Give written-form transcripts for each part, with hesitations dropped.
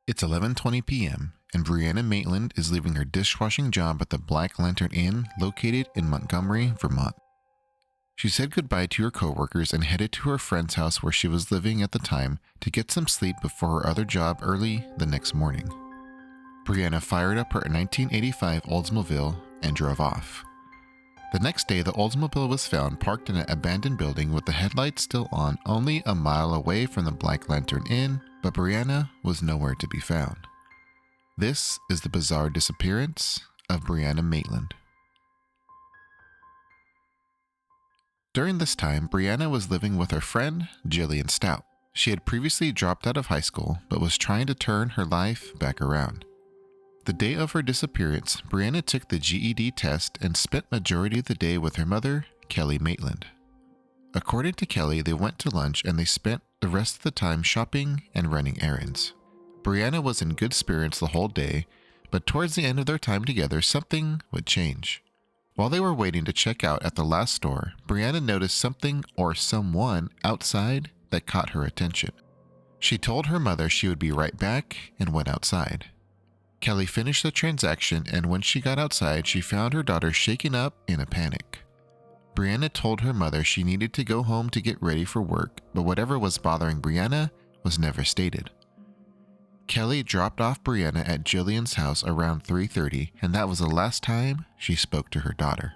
It's 11:20 p.m., and Brianna Maitland is leaving her dishwashing job at the Black Lantern Inn located in Montgomery, Vermont. She said goodbye to her coworkers and headed to her friend's house where she was living at the time to get some sleep before her other job early the next morning. Brianna fired up her 1985 Oldsmobile and drove off. The next day, the Oldsmobile was found parked in an abandoned building with the headlights still on, only a mile away from the Black Lantern Inn, but Brianna was nowhere to be found. This is the bizarre disappearance of Brianna Maitland. During this time, Brianna was living with her friend, Jillian Stout. She had previously dropped out of high school, but was trying to turn her life back around. The day of her disappearance, Brianna took the GED test and spent majority of the day with her mother, Kelly Maitland. According to Kelly, they went to lunch and they spent the rest of the time shopping and running errands. Brianna was in good spirits the whole day, but towards the end of their time together, something would change. While they were waiting to check out at the last store, Brianna noticed something or someone outside that caught her attention. She told her mother she would be right back and went outside. Kelly finished the transaction, and when she got outside, she found her daughter shaken up in a panic. Brianna told her mother she needed to go home to get ready for work, but whatever was bothering Brianna was never stated. Kelly dropped off Brianna at Jillian's house around 3:30, and that was the last time she spoke to her daughter.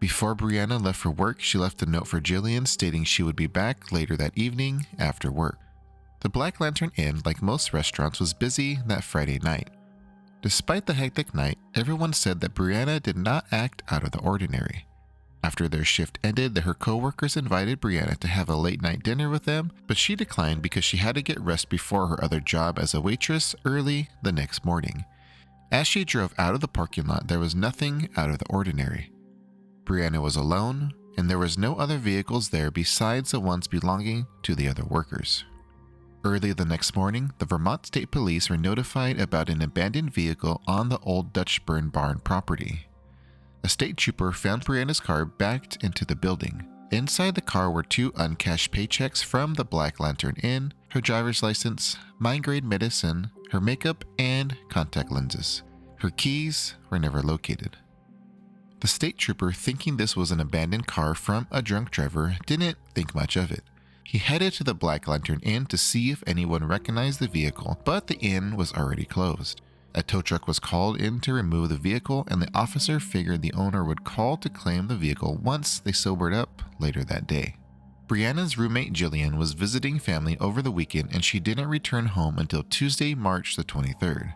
Before Brianna left for work, she left a note for Jillian stating she would be back later that evening after work. The Black Lantern Inn, like most restaurants, was busy that Friday night. Despite the hectic night, everyone said that Brianna did not act out of the ordinary. After their shift ended, her coworkers invited Brianna to have a late-night dinner with them, but she declined because she had to get rest before her other job as a waitress early the next morning. As she drove out of the parking lot, there was nothing out of the ordinary. Brianna was alone, and there was no other vehicles there besides the ones belonging to the other workers. Early the next morning, the Vermont State Police were notified about an abandoned vehicle on the old Dutch Burn Barn property. A state trooper found Brianna's car backed into the building. Inside the car were 2 uncashed paychecks from the Black Lantern Inn, her driver's license, mind-grade medicine, her makeup, and contact lenses. Her keys were never located. The state trooper, thinking this was an abandoned car from a drunk driver, didn't think much of it. He headed to the Black Lantern Inn to see if anyone recognized the vehicle, but the inn was already closed. A tow truck was called in to remove the vehicle, and the officer figured the owner would call to claim the vehicle once they sobered up later that day. Brianna's roommate Jillian was visiting family over the weekend, and she didn't return home until Tuesday, March the 23rd.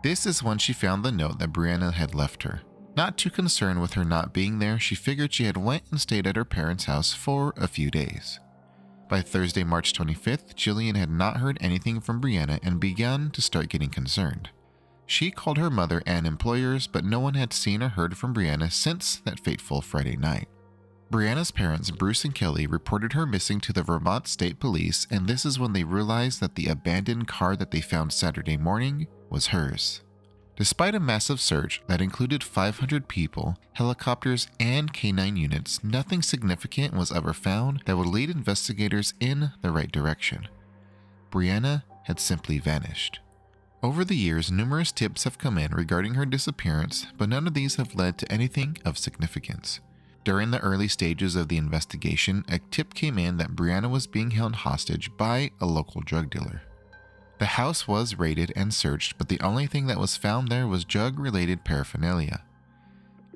This is when she found the note that Brianna had left her. Not too concerned with her not being there, she figured she had went and stayed at her parents' house for a few days. By Thursday, March 25th, Jillian had not heard anything from Brianna and began to start getting concerned. She called her mother and employers, but no one had seen or heard from Brianna since that fateful Friday night. Brianna's parents, Bruce and Kelly, reported her missing to the Vermont State Police, and this is when they realized that the abandoned car that they found Saturday morning was hers. Despite a massive search that included 500 people, helicopters, and K-9 units, nothing significant was ever found that would lead investigators in the right direction. Brianna had simply vanished. Over the years, numerous tips have come in regarding her disappearance, but none of these have led to anything of significance. During the early stages of the investigation, a tip came in that Brianna was being held hostage by a local drug dealer. The house was raided and searched, but the only thing that was found there was drug-related paraphernalia.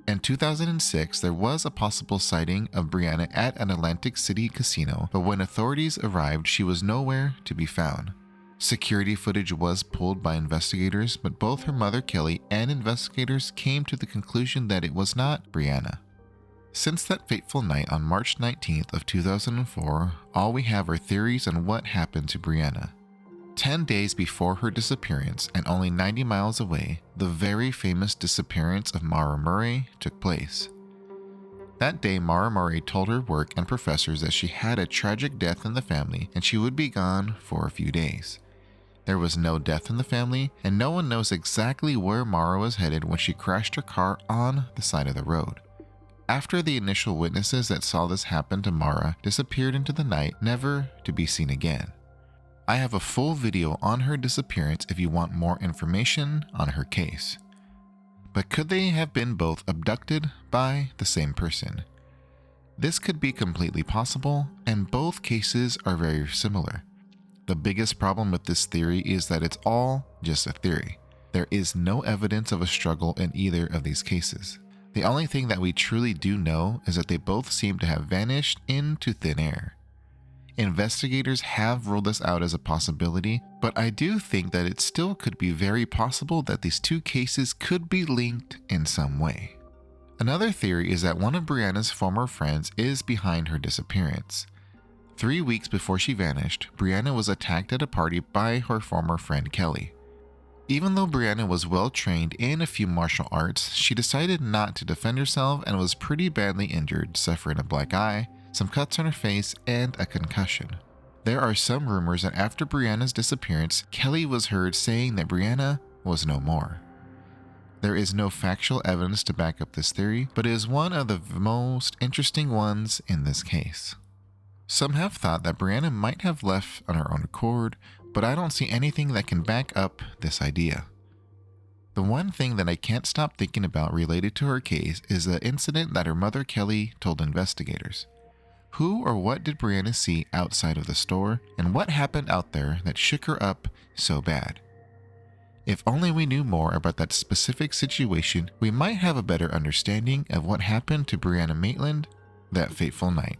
In 2006, there was a possible sighting of Brianna at an Atlantic City casino, but when authorities arrived, she was nowhere to be found. Security footage was pulled by investigators, but both her mother Kelly and investigators came to the conclusion that it was not Brianna. Since that fateful night on March 19th of 2004, all we have are theories on what happened to Brianna. 10 days before her disappearance, and only 90 miles away, the very famous disappearance of Maura Murray took place. That day, Maura Murray told her work and professors that she had a tragic death in the family and she would be gone for a few days. There was no death in the family, and no one knows exactly where Maura was headed when she crashed her car on the side of the road. After the initial witnesses that saw this happen to Maura disappeared into the night, never to be seen again. I have a full video on her disappearance if you want more information on her case. But could they have been both abducted by the same person? This could be completely possible, and both cases are very similar. The biggest problem with this theory is that it's all just a theory. There is no evidence of a struggle in either of these cases. The only thing that we truly do know is that they both seem to have vanished into thin air. Investigators have ruled this out as a possibility, but I do think that it still could be very possible that these two cases could be linked in some way. Another theory is that one of Brianna's former friends is behind her disappearance. 3 weeks before she vanished, Brianna was attacked at a party by her former friend Kelly. Even though Brianna was well trained in a few martial arts, she decided not to defend herself and was pretty badly injured, suffering a black eye, some cuts on her face, and a concussion. There are some rumors that after Brianna's disappearance, Kelly was heard saying that Brianna was no more. There is no factual evidence to back up this theory, but it is one of the most interesting ones in this case. Some have thought that Brianna might have left on her own accord, but I don't see anything that can back up this idea. The one thing that I can't stop thinking about related to her case is the incident that her mother Kelly told investigators. Who or what did Brianna see outside of the store, and what happened out there that shook her up so bad? If only we knew more about that specific situation, we might have a better understanding of what happened to Brianna Maitland that fateful night.